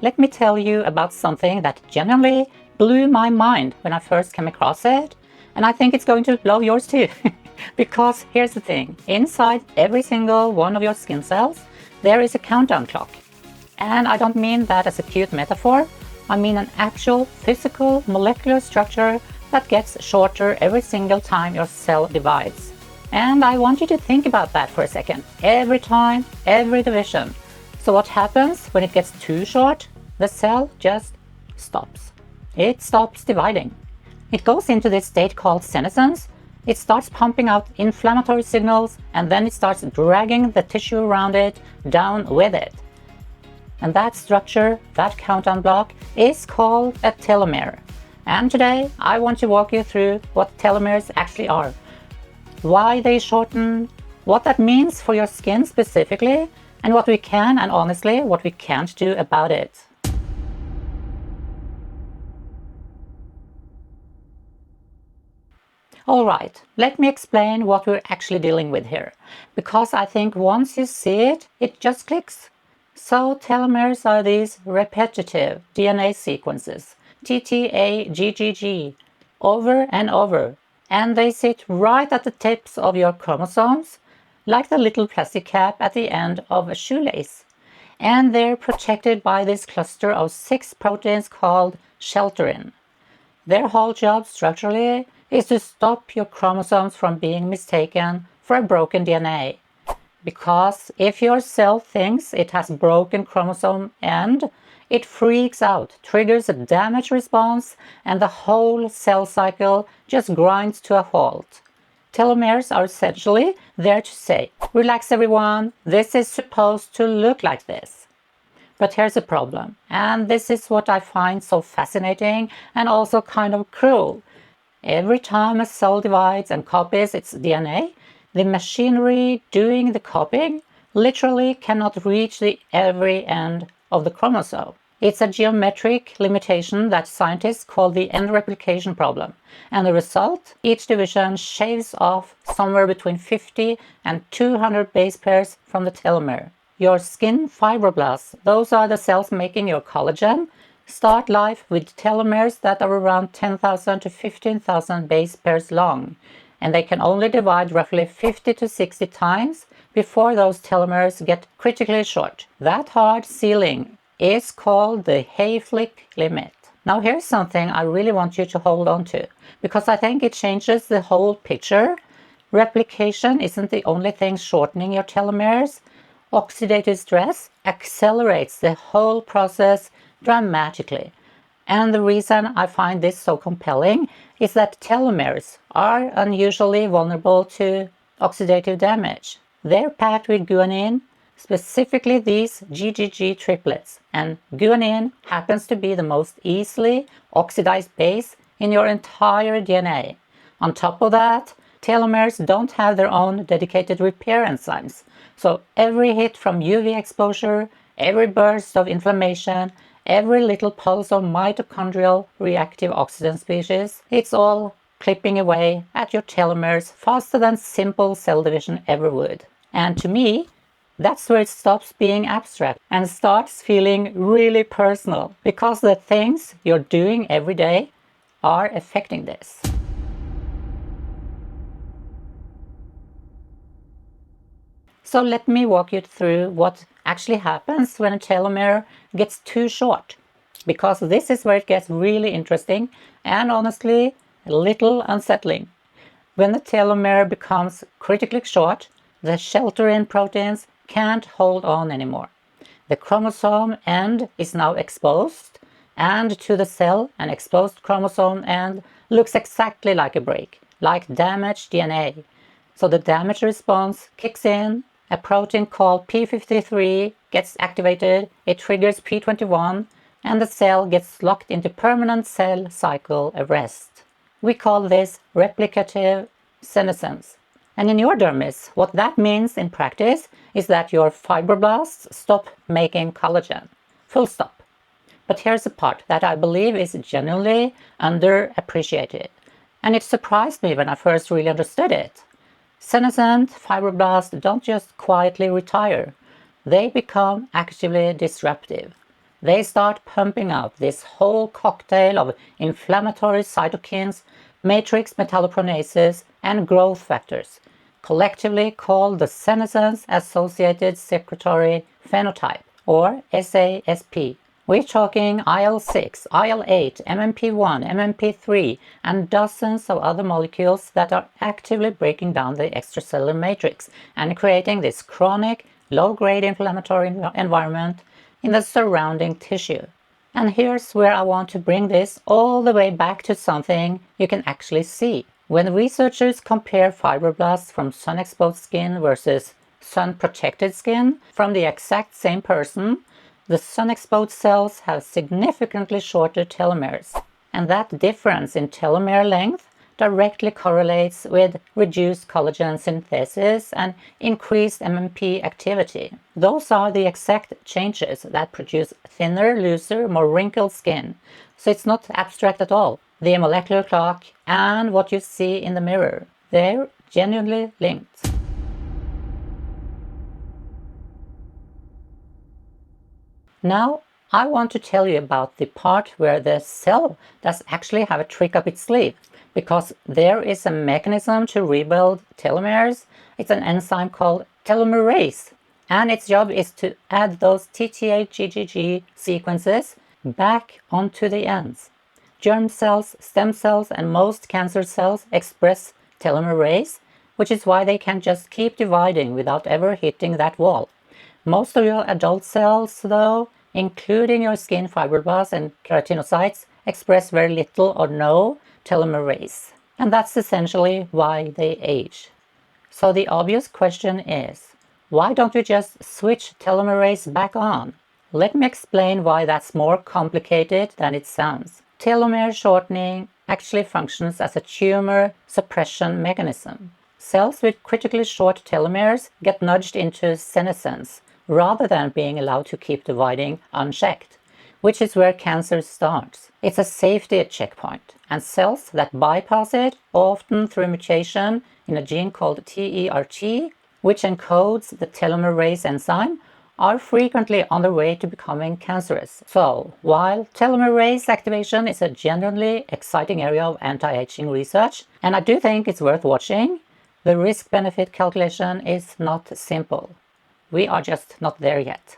let me tell you about something that genuinely blew my mind when I first came across it, and I think it's going to blow yours too. Because here's the thing, inside every single one of your skin cells, there is a countdown clock. And I don't mean that as a cute metaphor, I mean an actual physical molecular structure that gets shorter every single time your cell divides. And I want you to think about that for a second. Every time, every division. So what happens when it gets too short? The cell just stops. It stops dividing. It goes into this state called senescence. It starts pumping out inflammatory signals, and then it starts dragging the tissue around it down with it. And that structure, that countdown block, is called a telomere. And today I want to walk you through what telomeres actually are, why they shorten, what that means for your skin specifically, and what we can, and honestly, what we can't do about it. Alright, let me explain what we're actually dealing with here, because I think once you see it, it just clicks. So telomeres are these repetitive DNA sequences, TTAGGG, over and over, and they sit right at the tips of your chromosomes, like the little plastic cap at the end of a shoelace. And they're protected by this cluster of 6 proteins called Shorten. Their whole job structurally is to stop your chromosomes from being mistaken for a broken DNA. Because if your cell thinks it has broken chromosome end, it freaks out, triggers a damage response, and the whole cell cycle just grinds to a halt. Telomeres are essentially there to say, relax everyone, this is supposed to look like this. But here's a problem, and this is what I find so fascinating and also kind of cruel. Every time a cell divides and copies its DNA, the machinery doing the copying literally cannot reach the every end of the chromosome. It's a geometric limitation that scientists call the end replication problem. And the result? Each division shaves off somewhere between 50 and 200 base pairs from the telomere. Your skin fibroblasts, those are the cells making your collagen, start life with telomeres that are around 10,000 to 15,000 base pairs long. And they can only divide roughly 50 to 60 times before those telomeres get critically short. That hard ceiling is called the Hayflick limit. Now here's something I really want you to hold on to, because I think it changes the whole picture. Replication isn't the only thing shortening your telomeres. Oxidative stress accelerates the whole process dramatically. And the reason I find this so compelling is that telomeres are unusually vulnerable to oxidative damage. They're packed with guanine, specifically these GGG triplets, and guanine happens to be the most easily oxidized base in your entire DNA. On top of that, telomeres don't have their own dedicated repair enzymes, so every hit from UV exposure, every burst of inflammation, every little pulse of mitochondrial reactive oxygen species, it's all clipping away at your telomeres faster than simple cell division ever would. And to me, that's where it stops being abstract and starts feeling really personal, because the things you're doing every day are affecting this. So let me walk you through what actually happens when a telomere gets too short, because this is where it gets really interesting and honestly a little unsettling. When the telomere becomes critically short, the shelter-in proteins can't hold on anymore. The chromosome end is now exposed, and to the cell, an exposed chromosome end looks exactly like a break, like damaged DNA. So the damage response kicks in, a protein called p53 gets activated, it triggers p21, and the cell gets locked into permanent cell cycle arrest. We call this replicative senescence. And in your dermis, what that means in practice is that your fibroblasts stop making collagen. Full stop. But here's the part that I believe is genuinely underappreciated. And it surprised me when I first really understood it. Senescent fibroblasts don't just quietly retire. They become actively disruptive. they start pumping out this whole cocktail of inflammatory cytokines, matrix metalloproteinases, and growth factors, collectively called the senescence-associated secretory phenotype, or SASP. We're talking IL-6, IL-8, MMP-1, MMP-3, and dozens of other molecules that are actively breaking down the extracellular matrix and creating this chronic, low-grade inflammatory environment in the surrounding tissue. And here's where I want to bring this all the way back to something you can actually see. When researchers compare fibroblasts from sun-exposed skin versus sun-protected skin from the exact same person, the sun-exposed cells have significantly shorter telomeres, and that difference in telomere length directly correlates with reduced collagen synthesis and increased MMP activity. Those are the exact changes that produce thinner, looser, more wrinkled skin, so it's not abstract at all. The molecular clock and what you see in the mirror, they're genuinely linked. Now, I want to tell you about the part where the cell does actually have a trick up its sleeve, because there is a mechanism to rebuild telomeres. It's an enzyme called Telomerase, and its job is to add those TTH-GGG sequences back onto the ends. Germ cells, stem cells, and most cancer cells express telomerase, which is why they can just keep dividing without ever hitting that wall. Most of your adult cells, though, including your skin fibroblasts and keratinocytes, express very little or no telomerase. And that's essentially why they age. So the obvious question is, why don't we just switch telomerase back on? Let me explain why that's more complicated than it sounds. Telomere shortening actually functions as a tumor suppression mechanism. Cells with critically short telomeres get nudged into senescence, rather than being allowed to keep dividing unchecked, which is where cancer starts. It's a safety checkpoint, and cells that bypass it, often through mutation in a gene called TERT, which encodes the telomerase enzyme, are frequently on their way to becoming cancerous. So, while telomerase activation is a genuinely exciting area of anti-aging research, and I do think it's worth watching, the risk-benefit calculation is not simple. We are just not there yet.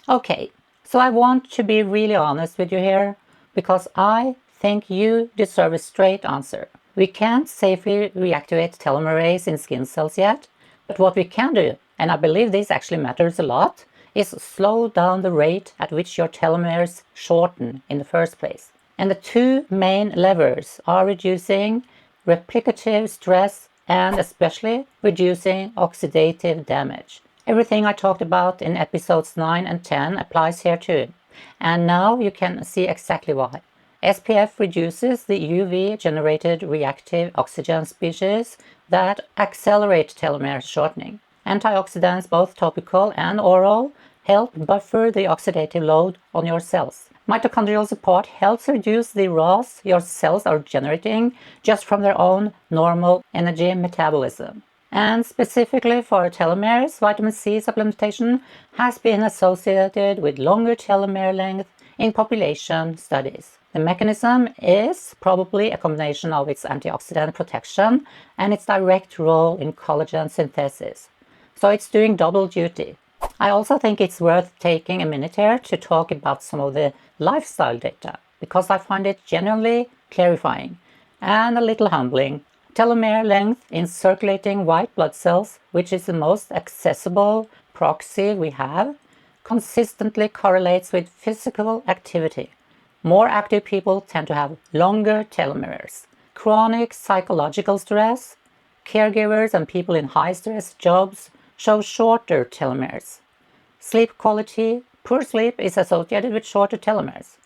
Okay, so I want to be really honest with you here, because I think you deserve a straight answer. We can't safely reactivate telomerase in skin cells yet, but what we can do, and I believe this actually matters a lot, is slow down the rate at which your telomeres shorten in the first place. And the two main levers are reducing replicative stress and especially reducing oxidative damage. Everything I talked about in episodes 9 and 10 applies here too. And now you can see exactly why. SPF reduces the UV-generated reactive oxygen species that accelerate telomere shortening. Antioxidants, both topical and oral, help buffer the oxidative load on your cells. Mitochondrial support helps reduce the ROS your cells are generating just from their own normal energy metabolism. And specifically for telomeres, vitamin C supplementation has been associated with longer telomere length in population studies. The mechanism is probably a combination of its antioxidant protection and its direct role in collagen synthesis. So it's doing double duty. I also think it's worth taking a minute here to talk about some of the lifestyle data, because I find it genuinely clarifying and a little humbling. Telomere length in circulating white blood cells, which is the most accessible proxy we have, consistently correlates with physical activity. More active people tend to have longer telomeres. Chronic psychological stress, caregivers and people in high-stress jobs show shorter telomeres. Sleep quality, poor sleep is associated with shorter telomeres.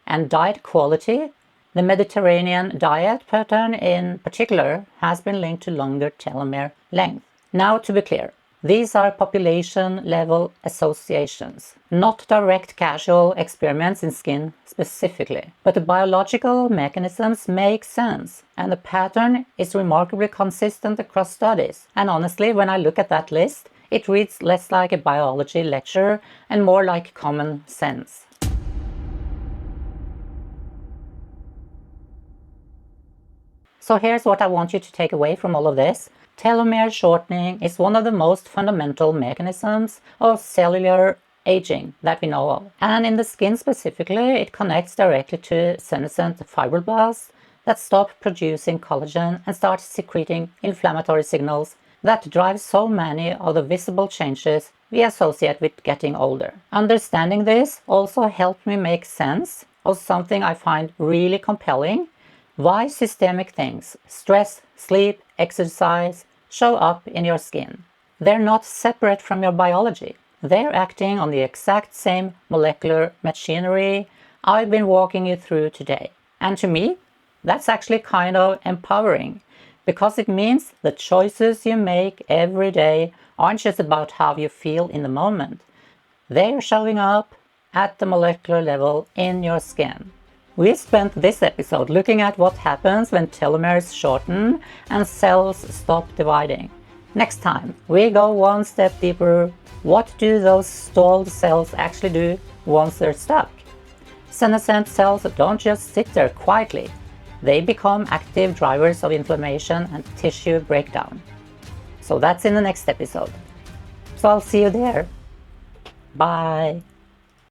And diet quality, the Mediterranean diet pattern in particular has been linked to longer telomere length. Now to be clear, these are population-level associations, not direct causal experiments in skin specifically. But the biological mechanisms make sense, and the pattern is remarkably consistent across studies. And honestly, when I look at that list, It reads less like a biology lecture and more like common sense. So here's what I want you to take away from all of this. Telomere shortening is one of the most fundamental mechanisms of cellular aging that we know of. And in the skin specifically, it connects directly to senescent fibroblasts that stop producing collagen and start secreting inflammatory signals that drive so many of the visible changes we associate with getting older. Understanding this also helped me make sense of something I find really compelling: why systemic things, stress, sleep, exercise, show up in your skin. They're not separate from your biology. They're acting on the exact same molecular machinery I've been walking you through today. And to me, that's actually kind of empowering, because it means the choices you make every day aren't just about how you feel in the moment. They're showing up at the molecular level in your skin. We spent this episode looking at what happens when telomeres shorten and cells stop dividing. Next time, we go one step deeper. What do those stalled cells actually do once they're stuck? Senescent cells don't just sit there quietly. They become active drivers of inflammation and tissue breakdown. So that's in the next episode. So I'll see you there. Bye.